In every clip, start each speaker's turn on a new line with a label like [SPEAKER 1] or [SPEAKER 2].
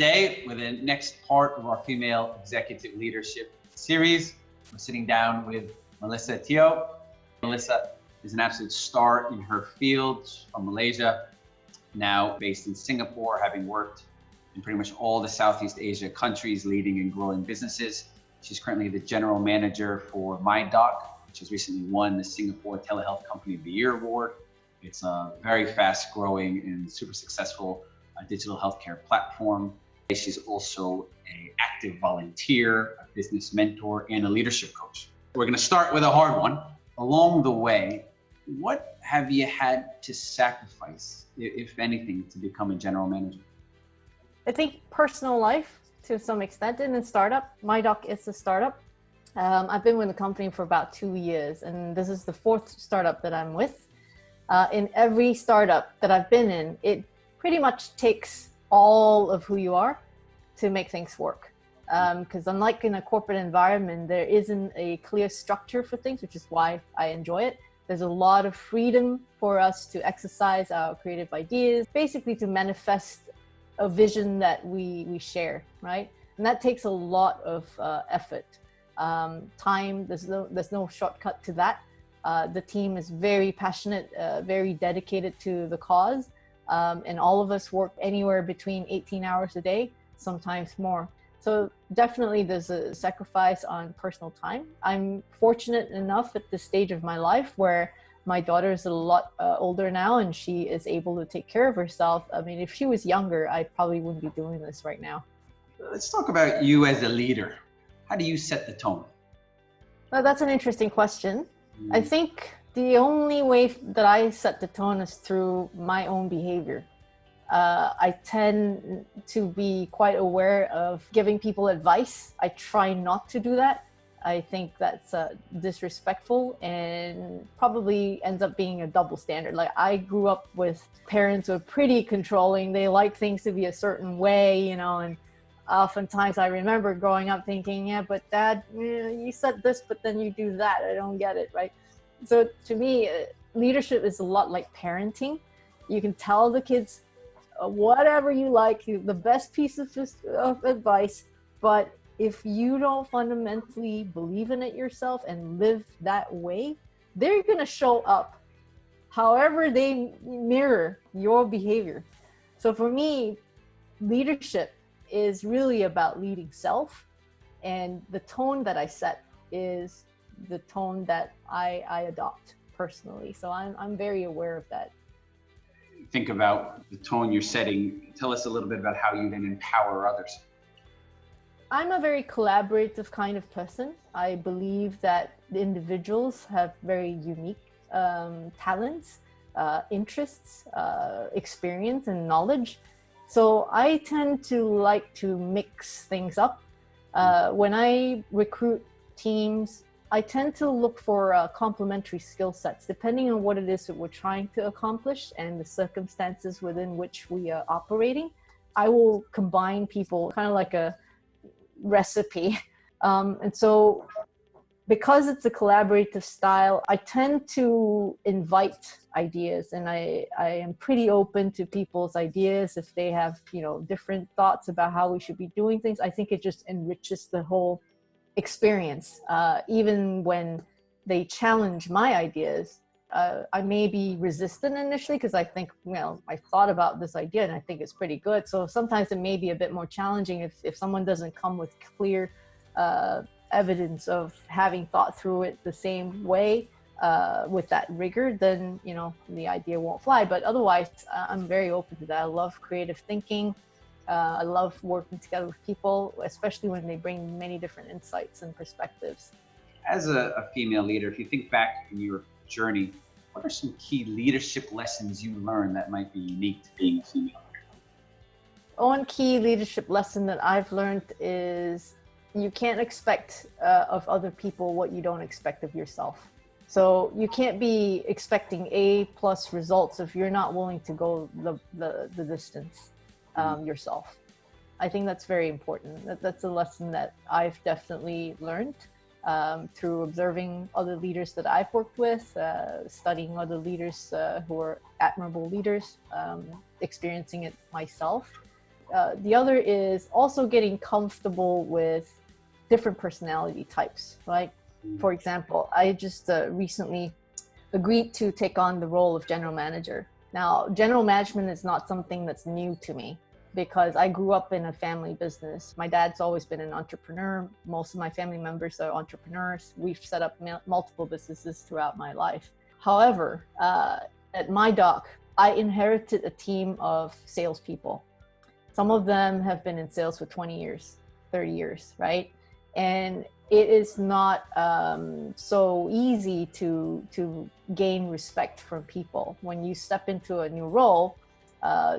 [SPEAKER 1] Today, with the next part of our female executive leadership series, we're sitting down with Melisa Teoh. Melisa is an absolute star in her field. She's from Malaysia, now based in Singapore, having worked in pretty much all the Southeast Asia countries, leading and growing businesses. She's currently the general manager for MyDoc, which has recently won the Singapore Telehealth Company of the Year award. It's a very fast growing and super successful digital healthcare platform. She's also an active volunteer, a business mentor, and a leadership coach. We're going to start with a hard one. Along the way, what have you had to sacrifice, if anything, to become a general manager?
[SPEAKER 2] I think personal life to some extent. In a startup, MyDoc is a startup. I've been with the company for about 2 years, and this is the 4th startup that I'm with. In every startup that I've been in, it pretty much takes all of who you are to make things work. Because unlike in a corporate environment, there isn't a clear structure for things, which is why I enjoy it. There's a lot of freedom for us to exercise our creative ideas, basically to manifest a vision that we share, right? And that takes a lot of effort. Time, there's no shortcut to that. The team is very passionate, very dedicated to the cause. And all of us work anywhere between 18 hours a day, sometimes more. So definitely there's a sacrifice on personal time. I'm fortunate enough at this stage of my life where my daughter is a lot older now and she is able to take care of herself. I mean, if she was younger, I probably wouldn't be doing this right now.
[SPEAKER 1] Let's talk about you as a leader. How do you set the tone?
[SPEAKER 2] Well, that's an interesting question. I think the only way that I set the tone is through my own behavior. I tend to be quite aware of giving people advice. I try not to do that. I think that's disrespectful and probably ends up being a double standard. Like, I grew up with parents who are pretty controlling. They like things to be a certain way, and oftentimes I remember growing up thinking, yeah, but Dad, you said this, but then you do that. I don't get it, right? So to me, leadership is a lot like parenting. You can tell the kids whatever you like, the best piece of advice, but if you don't fundamentally believe in it yourself and live that way, they're going to show up however they mirror your behavior. So for me, leadership is really about leading self, and the tone that I set is the tone that I adopt personally. So I'm very aware of that.
[SPEAKER 1] Think about the tone you're setting. Tell us a little bit about how you then empower others.
[SPEAKER 2] I'm a very collaborative kind of person. I believe that the individuals have very unique talents, interests, experience, and knowledge. So I tend to like to mix things up. When I recruit teams, I tend to look for complementary skill sets, depending on what it is that we're trying to accomplish and the circumstances within which we are operating. I will combine people kind of like a recipe. And so because it's a collaborative style, I tend to invite ideas, and I am pretty open to people's ideas. If they have, different thoughts about how we should be doing things, I think it just enriches the whole experience. Even when they challenge my ideas, I may be resistant initially because I think, I thought about this idea and I think it's pretty good. So sometimes it may be a bit more challenging if someone doesn't come with clear evidence of having thought through it the same way with that rigor, then, the idea won't fly. But otherwise, I'm very open to that. I love creative thinking. I love working together with people, especially when they bring many different insights and perspectives.
[SPEAKER 1] As a female leader, if you think back in your journey, what are some key leadership lessons you learned that might be unique to being a female leader?
[SPEAKER 2] One key leadership lesson that I've learned is you can't expect of other people what you don't expect of yourself. So you can't be expecting A+ results if you're not willing to go the distance yourself. I think that's very important. That's a lesson that I've definitely learned through observing other leaders that I've worked with, studying other leaders who are admirable leaders, experiencing it myself. The other is also getting comfortable with different personality types, right? For example, I just recently agreed to take on the role of general manager. Now, general management is not something that's new to me because I grew up in a family business. My dad's always been an entrepreneur. Most of my family members are entrepreneurs. We've set up multiple businesses throughout my life. However, at MyDoc, I inherited a team of salespeople. Some of them have been in sales for 20 years, 30 years, right? And it is not so easy to gain respect from people. When you step into a new role,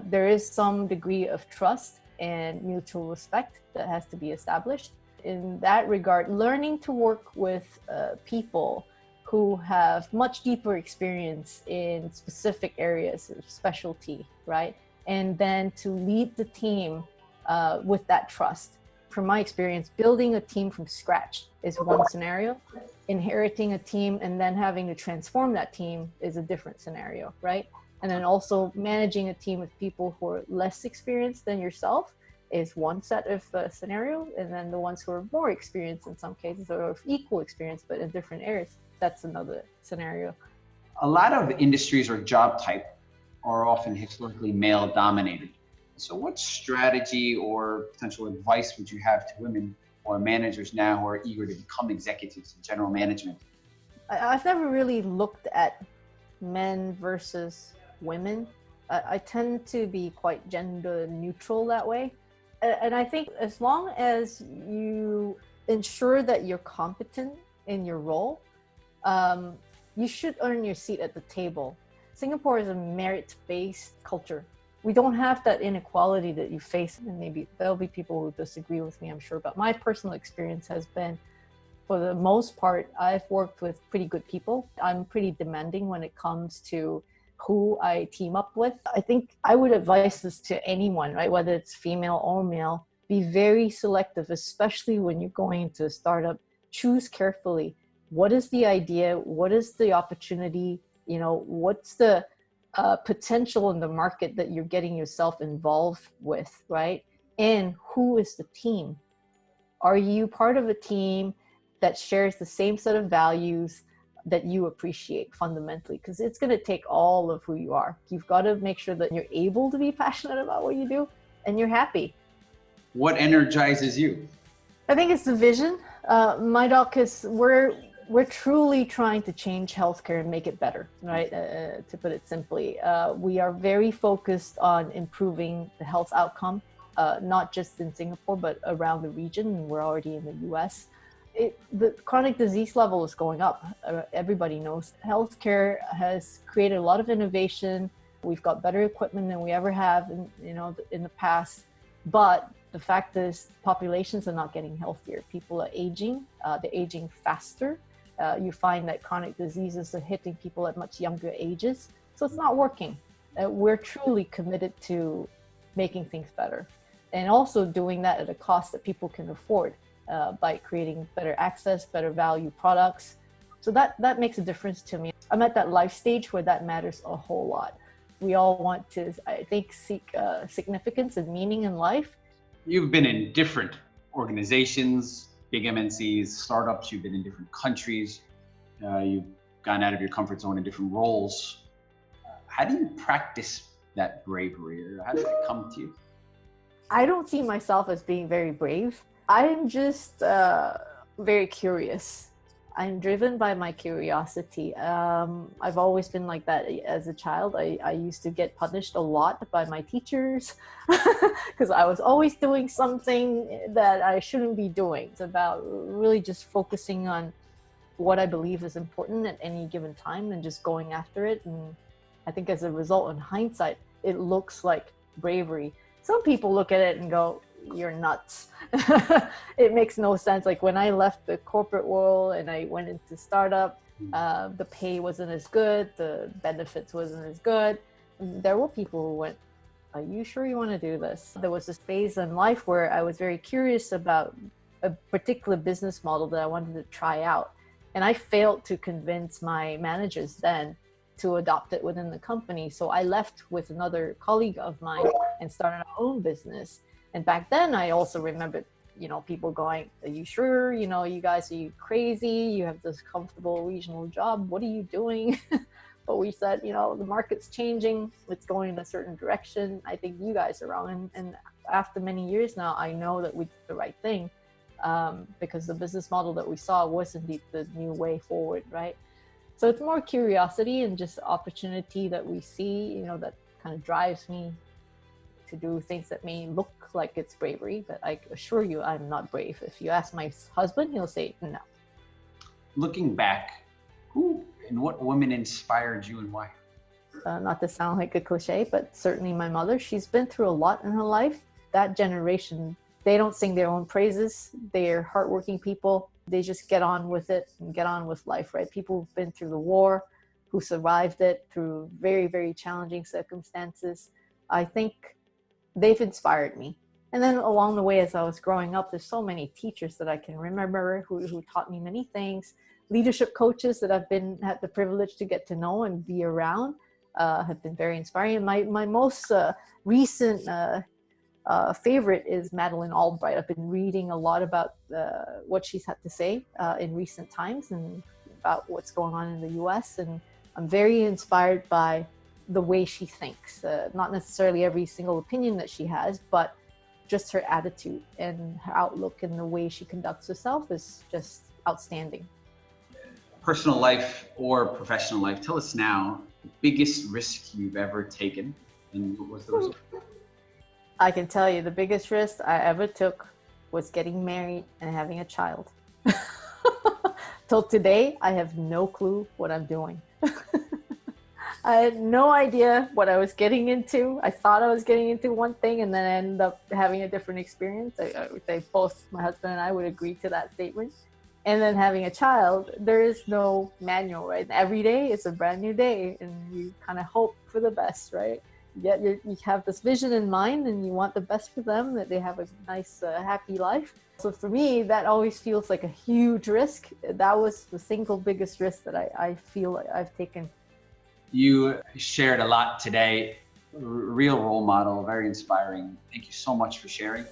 [SPEAKER 2] there is some degree of trust and mutual respect that has to be established. In that regard, learning to work with people who have much deeper experience in specific areas of specialty, right? And then to lead the team with that trust. From my experience, building a team from scratch is one scenario. Inheriting a team and then having to transform that team is a different scenario, right? And then also managing a team with people who are less experienced than yourself is one set of scenario. And then the ones who are more experienced in some cases or of equal experience, but in different areas, that's another scenario.
[SPEAKER 1] A lot of industries or job type are often historically male dominated. So what strategy or potential advice would you have to women or managers now who are eager to become executives in general management?
[SPEAKER 2] I've never really looked at men versus women. I tend to be quite gender neutral that way. And I think as long as you ensure that you're competent in your role, you should earn your seat at the table. Singapore is a merit-based culture. We don't have that inequality that you face, and maybe there'll be people who disagree with me, I'm sure, but my personal experience has been, for the most part, I've worked with pretty good people. I'm pretty demanding when it comes to who I team up with. I think I would advise this to anyone, right? Whether it's female or male, be very selective, especially when you're going into a startup. Choose carefully. What is the idea? What is the opportunity? You know, what's the potential in the market that you're getting yourself involved with, right? And who is the team? Are you part of a team that shares the same set of values that you appreciate fundamentally? Because it's going to take all of who you are. You've got to make sure that you're able to be passionate about what you do and you're happy.
[SPEAKER 1] What energizes you?
[SPEAKER 2] I think it's the vision. MyDoc is, we're truly trying to change healthcare and make it better, right? To put it simply, we are very focused on improving the health outcome, not just in Singapore, but around the region. We're already in the US. The chronic disease level is going up. Everybody knows healthcare has created a lot of innovation. We've got better equipment than we ever have in the past. But the fact is, populations are not getting healthier. People are aging. They're aging faster. You find that chronic diseases are hitting people at much younger ages. So it's not working. We're truly committed to making things better and also doing that at a cost that people can afford by creating better access, better value products. So that makes a difference to me. I'm at that life stage where that matters a whole lot. We all want to, I think, seek significance and meaning in life.
[SPEAKER 1] You've been in different organizations, big MNCs, startups. You've been in different countries. You've gone out of your comfort zone in different roles. How do you practice that bravery, or how does it come to you?
[SPEAKER 2] I don't see myself as being very brave. I'm just very curious. I'm driven by my curiosity. I've always been like that as a child. I used to get punished a lot by my teachers because I was always doing something that I shouldn't be doing. It's about really just focusing on what I believe is important at any given time and just going after it. And I think as a result, in hindsight, it looks like bravery. Some people look at it and go, "You're nuts." It makes no sense. Like when I left the corporate world and I went into startup, the pay wasn't as good, the benefits wasn't as good. There were people who went, "Are you sure you want to do this?" There was this phase in life where I was very curious about a particular business model that I wanted to try out. And I failed to convince my managers then to adopt it within the company. So I left with another colleague of mine and started our own business. And back then, I also remembered, people going, "Are you sure? You guys, are you crazy? You have this comfortable regional job. What are you doing?" But we said, the market's changing. It's going in a certain direction. I think you guys are wrong. And after many years now, I know that we did the right thing, because the business model that we saw was indeed the new way forward, right? So it's more curiosity and just opportunity that we see, that kind of drives me to do things that may look like it's bravery, but I assure you I'm not brave. If you ask my husband, he'll say no.
[SPEAKER 1] Looking back, who and what women inspired you and why?
[SPEAKER 2] Not to sound like a cliche, but certainly my mother. She's been through a lot in her life. That generation, they don't sing their own praises. They're hardworking people. They just get on with it and get on with life, right? People who've been through the war, who survived it through very, very challenging circumstances. I think they've inspired me. And then along the way, as I was growing up, there's so many teachers that I can remember who taught me many things. Leadership coaches that I've had the privilege to get to know and be around have been very inspiring. My most recent favorite is Madeleine Albright. I've been reading a lot about what she's had to say in recent times and about what's going on in the US. And I'm very inspired by the way she thinks, not necessarily every single opinion that she has, but just her attitude and her outlook and the way she conducts herself is just outstanding.
[SPEAKER 1] Personal life or professional life, tell us now the biggest risk you've ever taken and what was the result?
[SPEAKER 2] I can tell you the biggest risk I ever took was getting married and having a child. Till today, I have no clue what I'm doing. I had no idea what I was getting into. I thought I was getting into one thing and then I ended up having a different experience. I would say both my husband and I would agree to that statement. And then having a child, there is no manual, right? Every day is a brand new day and you kind of hope for the best, right? Yet you have this vision in mind and you want the best for them, that they have a nice, happy life. So for me, that always feels like a huge risk. That was the single biggest risk that I feel like I've taken.
[SPEAKER 1] You shared a lot today, real role model, very inspiring. Thank you so much for sharing.